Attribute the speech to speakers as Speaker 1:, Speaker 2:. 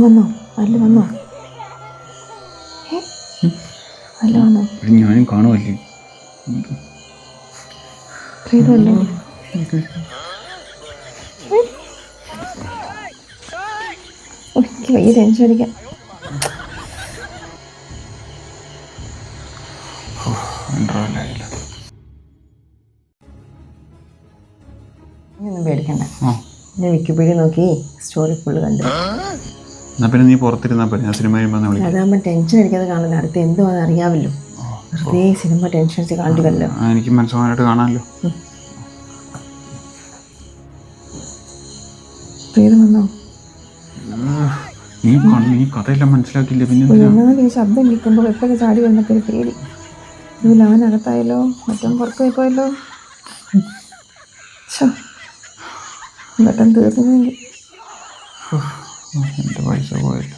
Speaker 1: വന്നോ? അല്ല വന്നോ? അല്ല വന്നോ?
Speaker 2: ഞാനും കാണുമല്ലേ
Speaker 1: പ്രീതല്ലേ? എനിക്ക് വലിയ ടെൻഷൻ അടിക്കാം. ഒന്നും പേടിക്കണ്ട. ഞാൻ വിക്കിപീഡിയ നോക്കി സ്റ്റോറി ഫുള്ള് കണ്ടു.
Speaker 2: എന്നാ പിന്നെ നീ പുറത്തിരുന്നാ പോലെ ഞാൻ സിനിമ
Speaker 1: അതാകുമ്പോൾ ടെൻഷൻ അടിക്കാതെ കാണില്ല. അടുത്ത് എന്തുവാന്ന് അറിയാമല്ലോ. വെറുതെ സിനിമ ടെൻഷൻ അടിച്ച് കാണിക്കല്ലോ.
Speaker 2: എനിക്ക് മനസ്സുമായിട്ട് കാണാമല്ലോ.
Speaker 1: പ്രീത വന്നോ?
Speaker 2: നീ കഥയെല്ലാം മനസ്സിലാക്കിയില്ല. പിന്നെ
Speaker 1: എന്നാലും ഈ ശബ്ദം കേൾക്കുമ്പോൾ എപ്പോഴും ചാടി വന്നൊക്കെ ഒരു പേടി. ഇതിൽ അവനകത്തായല്ലോ, മറ്റും പുറത്തു പോയിപ്പോയല്ലോ. പെട്ടെന്ന് തീർന്നെങ്കിൽ
Speaker 2: എൻ്റെ പൈസ പോയല്ലോ.